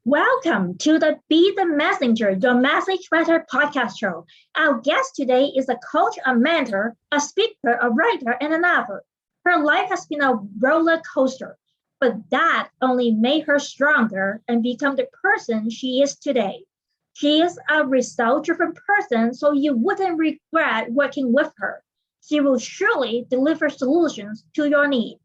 Welcome to the Be the Messenger, Your Message Better podcast show. Our guest today is a coach, a mentor, a speaker, a writer, and an author. Her life has been a roller coaster, but that only made her stronger and become the person she is today. She is a result-driven person, so you wouldn't regret working with her. She will surely deliver solutions to your needs.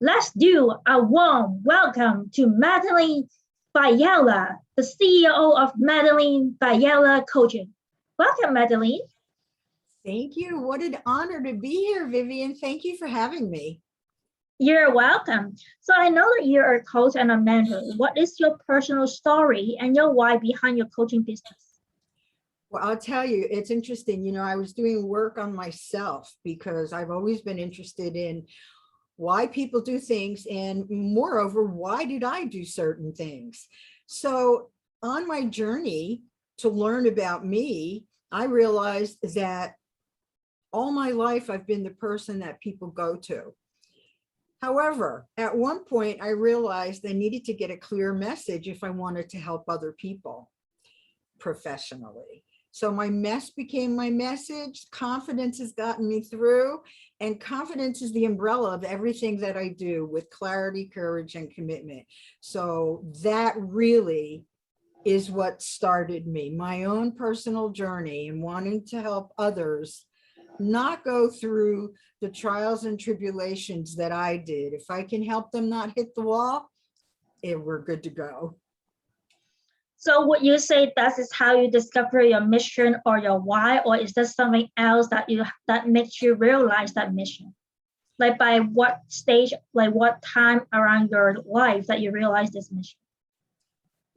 Let's do a warm welcome to Madeline Faiella, the CEO of Madeline Faiella Coaching. Welcome, Madeline. Thank you. What an honor to be here, Vivian. Thank you for having me. You're welcome. So I know that you're a coach and a mentor. What is your personal story and your why behind your coaching business? Well, I'll tell you, it's interesting. I was doing work on myself because I've always been interested in why people do things, and moreover, why did I do certain things? So on my journey to learn about me, I realized that all my life I've been the person that people go to. However, at one point I realized I needed to get a clear message if I wanted to help other people professionally. So my mess became my message. Confidence has gotten me through, and confidence is the umbrella of everything that I do, with clarity, courage, and commitment. So that really is what started me, my own personal journey and wanting to help others not go through the trials and tribulations that I did. If I can help them not hit the wall, we're good to go. So would you say that is how you discover your mission or your why, or is there something else that makes you realize that mission? Like by what stage, like what time around your life that you realize this mission?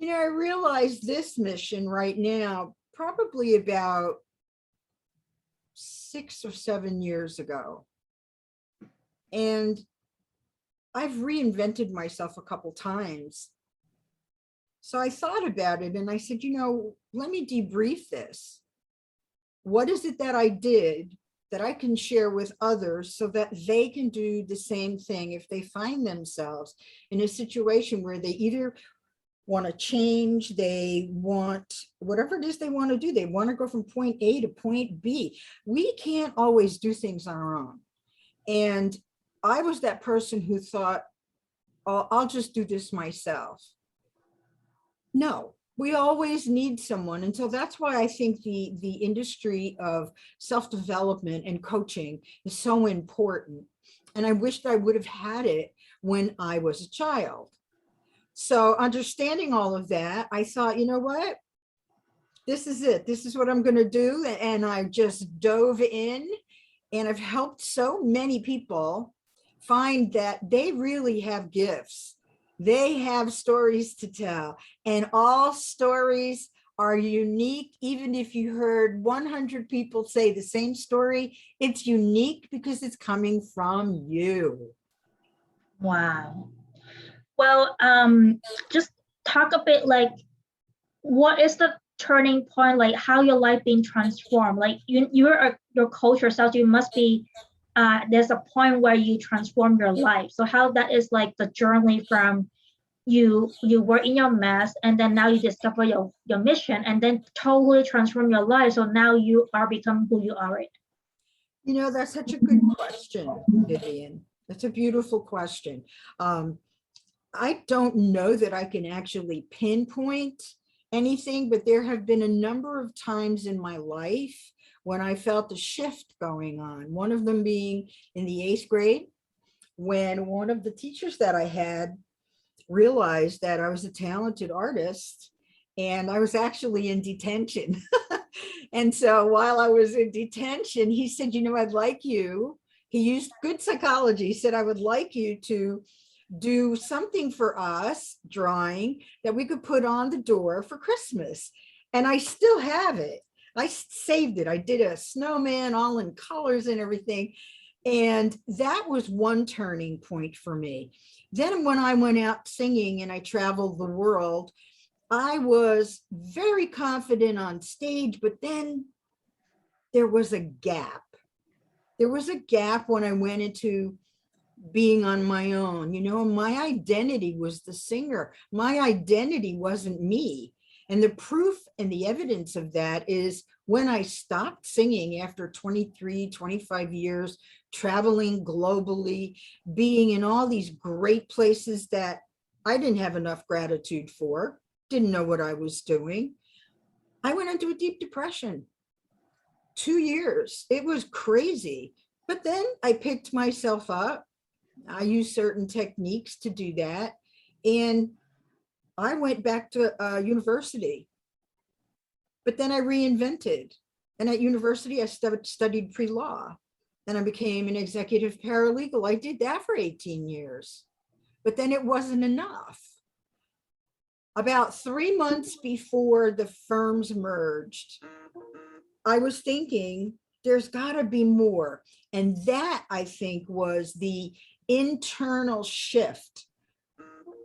I realized this mission right now, probably about 6 or 7 years ago. And I've reinvented myself a couple times. So I thought about it and I said, let me debrief this. What is it that I did that I can share with others so that they can do the same thing if they find themselves in a situation where they either want to change, they want whatever it is they want to do. They want to go from point A to point B. We can't always do things on our own. And I was that person who thought, oh, I'll just do this myself. No, we always need someone. And so that's why I think the industry of self-development and coaching is so important. And I wished I would have had it when I was a child. So understanding all of that, I thought, you know what? This is it. This is what I'm going to do. And I just dove in, and I've helped so many people find that they really have gifts. They have stories to tell, and all stories are unique. Even if you heard 100 people say the same story, it's unique because it's coming from you. Wow. Well, just talk a bit like, what is the turning point, like how your life being transformed? Like you're your coach yourself, you must be, there's a point where you transform your life. So how that is like the journey from you were in your mess, and then now you discover your mission, and then totally transform your life. So now you are becoming who you are, right? That's such a good question, Vivian. That's a beautiful question. I don't know that I can actually pinpoint anything, but there have been a number of times in my life when I felt a shift going on. One of them being in the 8th grade, when one of the teachers that I had realized that I was a talented artist, and I was actually in detention. And so while I was in detention, he said, I'd like you, he used good psychology, he said, I would like you to do something for us, drawing, that we could put on the door for Christmas. And I still have it. I saved it. I did a snowman all in colors and everything. And that was one turning point for me. Then when I went out singing and I traveled the world, I was very confident on stage, but then there was a gap. There was a gap when I went into being on my own. My identity was the singer. My identity wasn't me. And the proof and the evidence of that is when I stopped singing after 23, 25 years, traveling globally, being in all these great places that I didn't have enough gratitude for, didn't know what I was doing. I went into a deep depression. 2 years. It was crazy. But then I picked myself up. I used certain techniques to do that. And I went back to university. But then I reinvented. And at university, I studied pre-law. And I became an executive paralegal. I did that for 18 years. But then it wasn't enough. About 3 months before the firms merged, I was thinking, there's got to be more. And that, I think, was the internal shift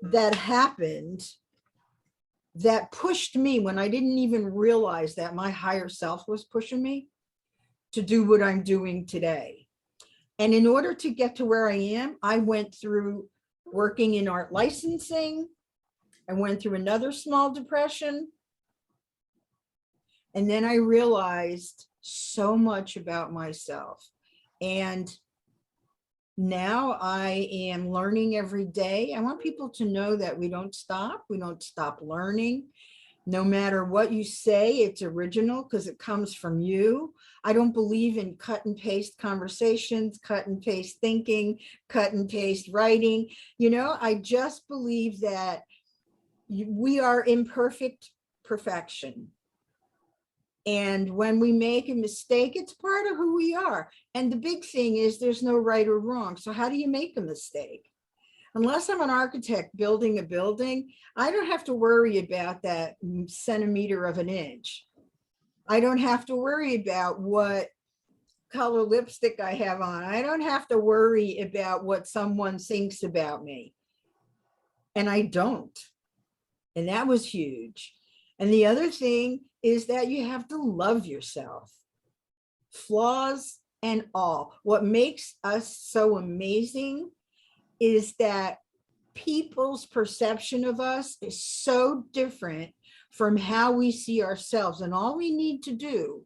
that happened that pushed me when I didn't even realize that my higher self was pushing me to do what I'm doing today. And in order to get to where I am, I went through working in art licensing. I went through another small depression. And then I realized so much about myself. And now I am learning every day. I want people to know that we don't stop. We don't stop learning. No matter what you say, it's original because it comes from you. I don't believe in cut and paste conversations, cut and paste thinking, cut and paste writing. I just believe that we are imperfect perfection. And when we make a mistake, it's part of who we are. And the big thing is there's no right or wrong. So how do you make a mistake? Unless I'm an architect building a building, I don't have to worry about that centimeter of an inch. I don't have to worry about what color lipstick I have on. I don't have to worry about what someone thinks about me. And I don't. And that was huge. And the other thing is that you have to love yourself, flaws and all. What makes us so amazing is that people's perception of us is so different from how we see ourselves. And all we need to do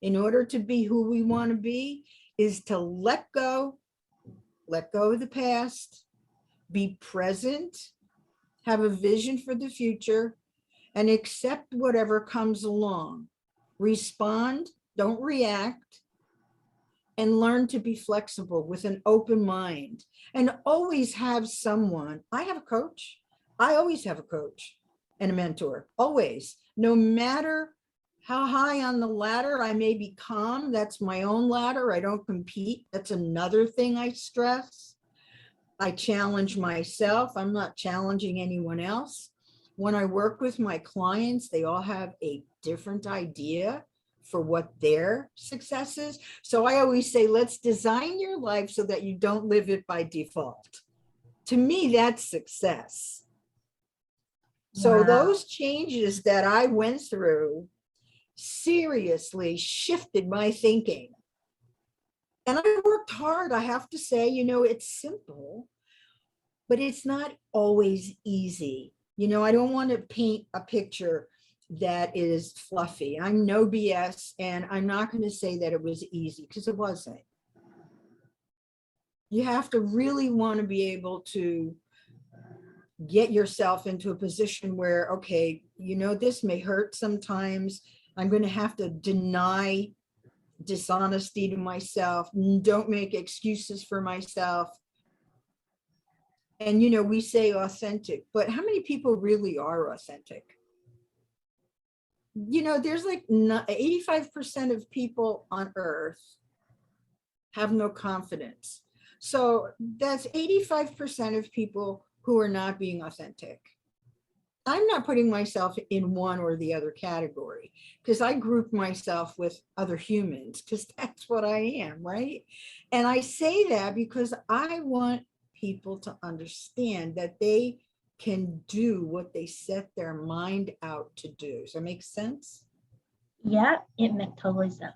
in order to be who we want to be is to let go of the past, be present, have a vision for the future, and accept whatever comes along. Respond, don't react, and learn to be flexible with an open mind. And always have someone. I have a coach. I always have a coach and a mentor, always. No matter how high on the ladder I may become, that's my own ladder. I don't compete. That's another thing I stress. I challenge myself. I'm not challenging anyone else. When I work with my clients, they all have a different idea for what their success is. So I always say, let's design your life so that you don't live it by default. To me, that's success. So those changes that I went through seriously shifted my thinking. And I worked hard, I have to say. It's simple, but it's not always easy. I don't want to paint a picture that is fluffy. I'm no BS, and I'm not going to say that it was easy, because it wasn't. You have to really want to be able to get yourself into a position where, okay, this may hurt sometimes. I'm going to have to deny dishonesty to myself. Don't make excuses for myself. And, we say authentic, but how many people really are authentic? There's like 85% of people on earth have no confidence. So that's 85% of people who are not being authentic. I'm not putting myself in one or the other category, because I group myself with other humans, because that's what I am, right? And I say that because I want people to understand that they can do what they set their mind out to do. Does that make sense? Yeah, it makes totally sense.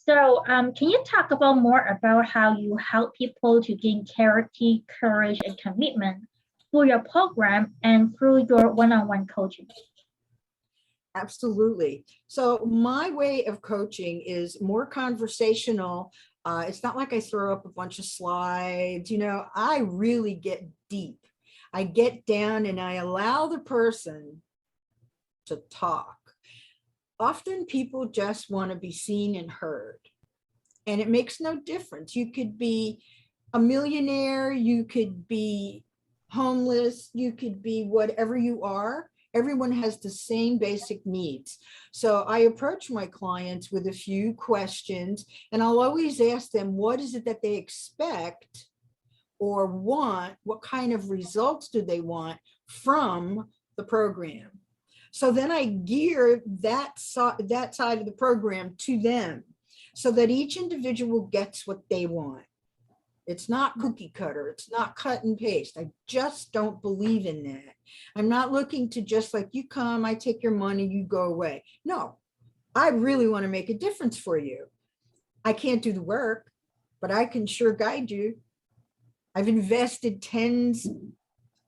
So, can you talk about more about how you help people to gain clarity, courage, and commitment through your program and through your one-on-one coaching? Absolutely. So my way of coaching is more conversational. It's not like I throw up a bunch of slides, I really get deep. I get down and I allow the person to talk. Often people just want to be seen and heard, and it makes no difference. You could be a millionaire, you could be homeless, you could be whatever you are. Everyone has the same basic needs. So I approach my clients with a few questions, and I'll always ask them, what is it that they expect or want? What kind of results do they want from the program? So then I gear that side of the program to them so that each individual gets what they want. It's not cookie cutter. It's not cut and paste. I just don't believe in that. I'm not looking to just like, you come, I take your money, you go away. No, I really want to make a difference for you. I can't do the work, but I can sure guide you. I've invested tens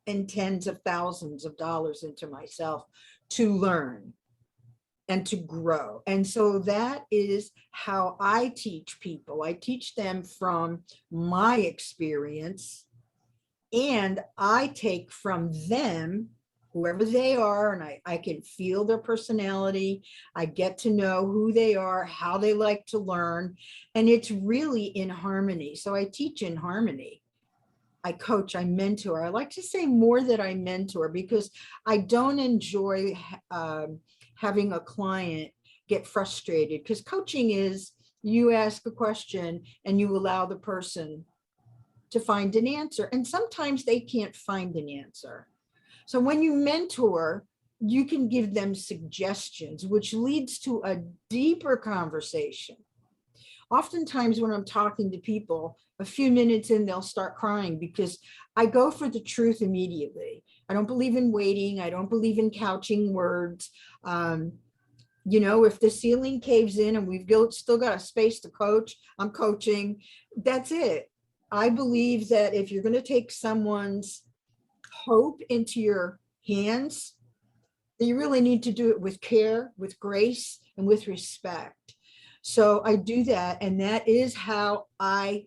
and tens of thousands of dollars into myself to learn and to grow. And so that is how I teach people. I teach them from my experience, and I take from them, whoever they are, and I can feel their personality. I get to know who they are, how they like to learn, and it's really in harmony. So I teach in harmony. I coach, I mentor. I like to say more that I mentor, because I don't enjoy having a client get frustrated, because coaching is you ask a question and you allow the person to find an answer. And sometimes they can't find an answer. So when you mentor, you can give them suggestions, which leads to a deeper conversation. Oftentimes when I'm talking to people, a few minutes in, they'll start crying because I go for the truth immediately. I don't believe in waiting. I don't believe in couching words. If the ceiling caves in and we've still got a space to coach, I'm coaching. That's it. I believe that if you're going to take someone's hope into your hands, you really need to do it with care, with grace, and with respect. So I do that, and that is how I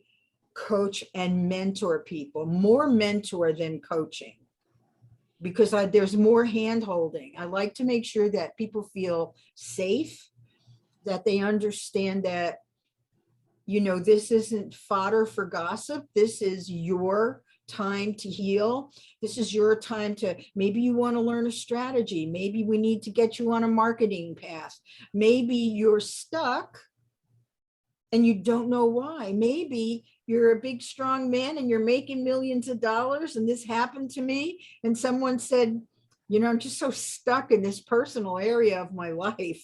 coach and mentor people, more mentor than coaching, because there's more hand holding. I like to make sure that people feel safe, that they understand that, this isn't fodder for gossip. This is your time to heal. This is your time to, maybe you want to learn a strategy. Maybe we need to get you on a marketing path. Maybe you're stuck and you don't know why. Maybe you're a big, strong man and you're making millions of dollars, and this happened to me. And someone said, I'm just so stuck in this personal area of my life.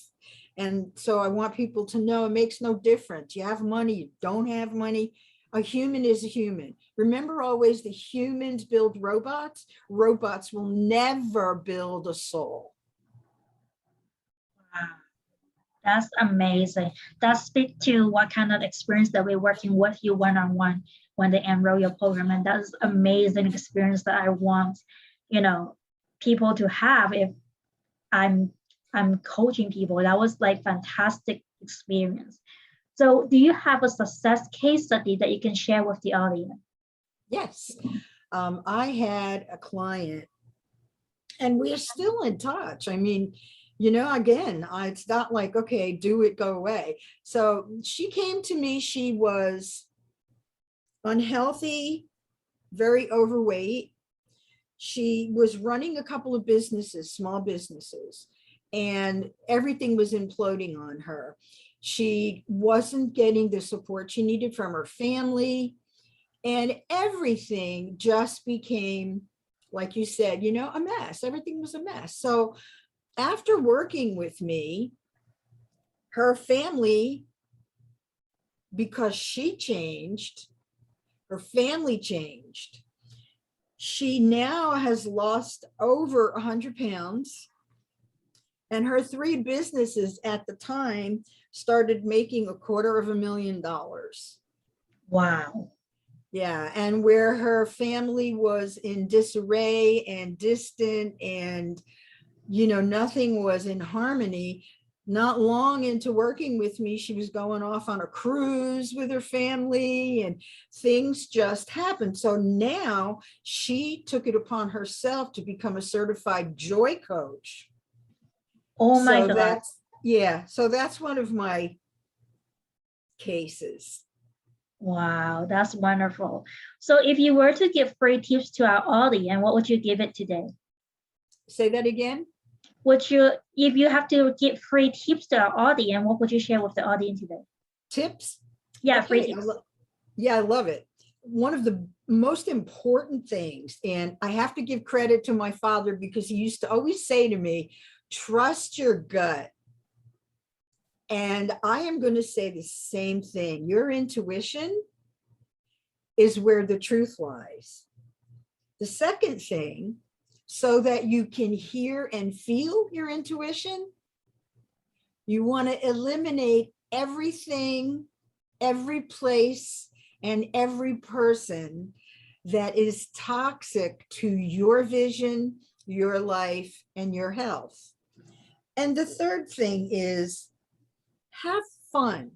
And so I want people to know it makes no difference. You have money, you don't have money. A human is a human. Remember always, the humans build robots. Robots will never build a soul. Wow, that's amazing. That speaks to what kind of experience that we're working with you one-on-one when they enroll your program. And that's amazing experience that I want, people to have if I'm coaching people. That was like fantastic experience. So do you have a success case study that you can share with the audience? Yes. I had a client, and we're still in touch. I mean, again, it's not like, okay, do it, go away. So she came to me, she was unhealthy, very overweight. She was running a couple of businesses, small businesses, and everything was imploding on her. She wasn't getting the support she needed from her family, and everything just became, like you said, a mess. Everything was a mess. So after working with me, her family, because she changed, her family changed. She now has lost over 100 pounds. And her 3 businesses at the time started making $250,000. Wow. Yeah, and where her family was in disarray and distant and, nothing was in harmony, not long into working with me, she was going off on a cruise with her family and things just happened. So now she took it upon herself to become a certified joy coach. Oh my So God. that's one of my cases. Wow, that's wonderful. So if you were to give free tips to our audience, what would you give it today? Say that again. If you have to give free tips to our audience, what would you share with the audience today? Tips? Yeah, free Okay. tips. I love it. One of the most important things, and I have to give credit to my father because he used to always say to me, trust your gut. And I am going to say the same thing. Your intuition is where the truth lies. The second thing, so that you can hear and feel your intuition, you want to eliminate everything, every place, and every person that is toxic to your vision, your life, and your health. And the third thing is have fun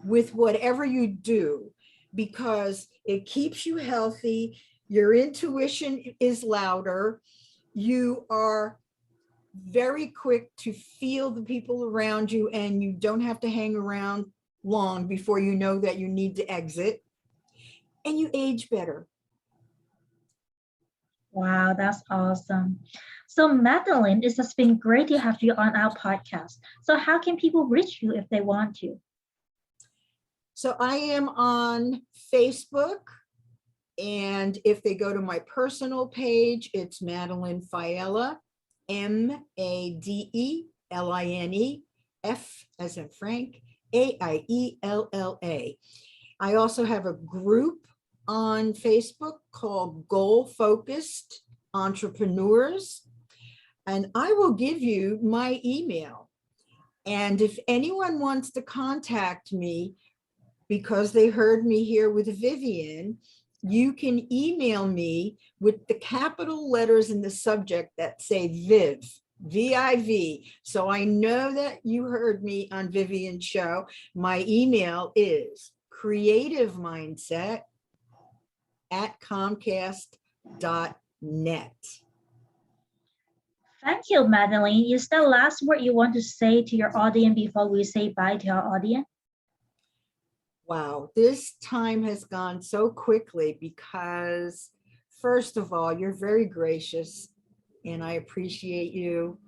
with whatever you do because it keeps you healthy. Your intuition is louder. You are very quick to feel the people around you, and you don't have to hang around long before you know that you need to exit, and you age better. Wow, that's awesome. So Madeline, it has been great to have you on our podcast. So how can people reach you if they want to? So I am on Facebook, and if they go to my personal page, it's Madeline Faiella, Madeline, F as in Frank, Aiella. I also have a group on Facebook called Goal Focused Entrepreneurs, and I will give you my email. And if anyone wants to contact me because they heard me here with Vivian, you can email me with the capital letters in the subject that say Viv, V-I-V. So I know that you heard me on Vivian's show. My email is creativemindset@comcast.net. Thank you, Madeline. Is the last word you want to say to your audience before we say bye to our audience? Wow, this time has gone so quickly because, first of all, you're very gracious and I appreciate you.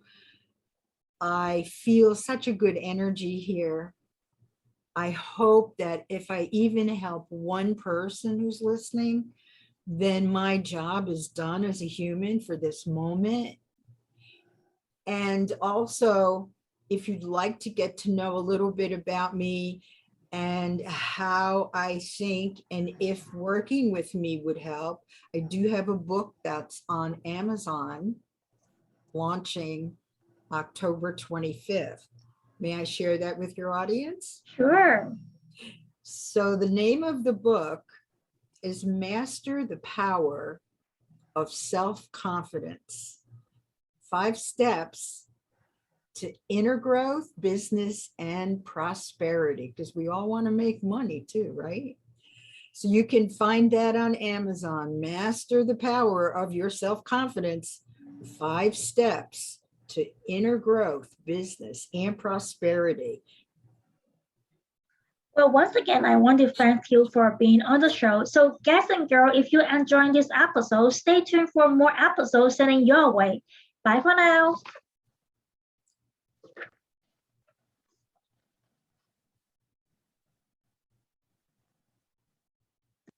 I feel such a good energy here. I hope that if I even help one person who's listening, then my job is done as a human for this moment. And also, if you'd like to get to know a little bit about me and how I think and if working with me would help, I do have a book that's on Amazon launching October 25th. May I share that with your audience? Sure. So the name of the book is Master the Power of Self-Confidence. 5 steps to inner growth, business, and prosperity, because we all want to make money too, right? So you can find that on Amazon, Master the Power of Your Self-Confidence, 5 steps to inner growth, business, and prosperity. Well, once again, I want to thank you for being on the show. So guys and girls, if you're enjoying this episode, stay tuned for more episodes sending your way. Bye for now.